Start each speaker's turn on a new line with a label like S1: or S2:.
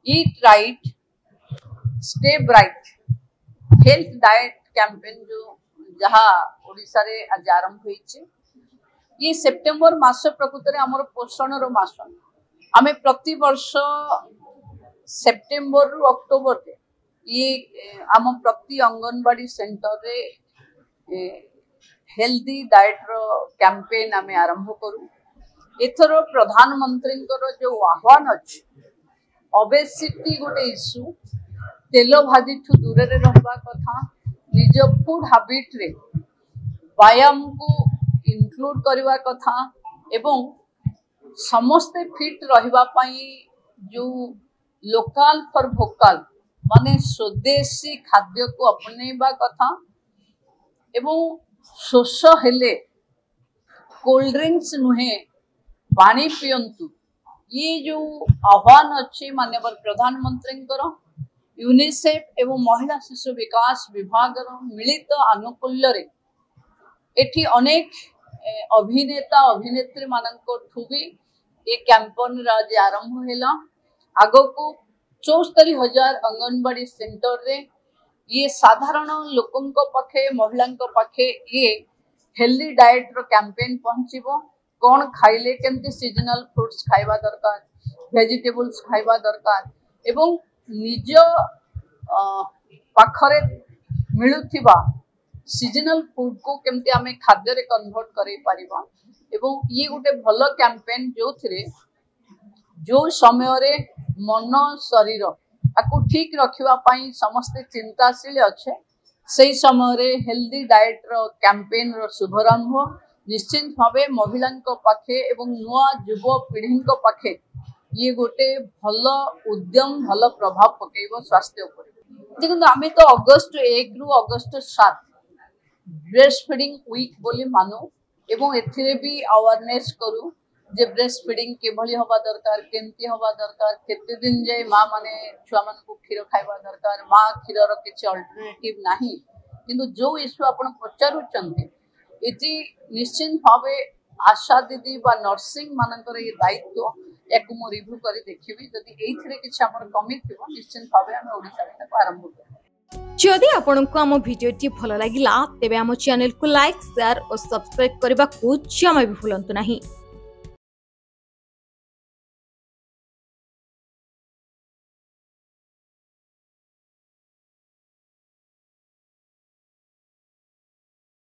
S1: Eat right stay bright health diet campaign जो जहाँ ओडिशा रे आज आरंभ होइছে ये सेप्टेम्बर मास प्रकृत में आमर पोषण मास आम प्रति वर्ष सेप्टेम्बर रु अक्टोबर ये आम प्रति अंगनवाड़ी सेंटर रे हेल्दी डाइट रो कैंपेन आम आरंभ करूँ एथर प्रधानमंत्री जो आह्वान अच्छे ओबेसिटी गोटे इश्यू तेल भाजी ठू दूर रहा कथा निज फूड हैबिट रे व्यायाम को इंक्लूड करवा कथा एवं समस्ते फिट रहिबा पई जो लोकल फॉर भोकल माने स्वदेशी खाद्य को अपनेबा कथा एवं शोष हेले कोल्ड ड्रिंक्स नुहे पानी पियंतु ये जो आह्वान अच्छे माननीय प्रधानमंत्री यूनिसेफ एवं महिला शिशु विकास विभाग मिलित आनुकूल्य रे एठी अनेक अभिनेता अभिनेत्री मानक भी ये कैंपेन आज आरंभ है आग को 74,000 अंगनवाड़ी सेंटर रे ये साधारण लोकों पाखे महिला पाखे ये हेल्दी डाइट रो कैंपेन पहुंचबो कौन खाइले केमती सीजनल फ्रूट्स खाइबा दरकार वेजिटेबल्स खाइबा दरकार एवं निज पाखरे मिलुथिबा सीजनल फूड को केमती आमे खाद्य रे कन्वर्ट करै परिबा एवं ये गोटे भलो कैंपेन जो थिरे जो समय रे मन शरीर आकु ठीक रखिबा पई समस्त चिंताशील अच्छे सही समय रे हेल्दी डाइट रो कैंपेन रो शुभारंभ निश्चित भावे महिला पाखे एवं नुआ युव पीढ़ी पाखे ये गोटे भल उद्यम भल प्रभाव पकेब स्वास्थ्य उपर देखो आम तो अगस्ट 1 रु अगस्ट 7 ब्रेस्ट फीडिंग वीक बोली मानु एवं एथिरे भी अवेयरनेस करू जे ब्रेस्ट फीडिंग केभली हवा दरकार केमती हवा दरकार केते दिन जाय माँ माने छुआ मान को क्षीर खाइबा दरकार माँ क्षीर रो किछि अल्टरनेटिव नाही किंतु जो इश्यू आपण पचारुचंती इति निश्चित भावे आशा दीदी बा नर्सिंग मानकर ये दायित्व एक मु रिव्यू करी देखिबी जदि एइथिरे किछि हमर कमी थिबो निश्चित भावे हम ओडिसा रे ताको आरंभ करब
S2: जदि आपनको हम वीडियो टी भलो लागिला तेबे हम चैनल को लाइक शेयर और सब्सक्राइब करबा को जमा भी भूलंतु नाही।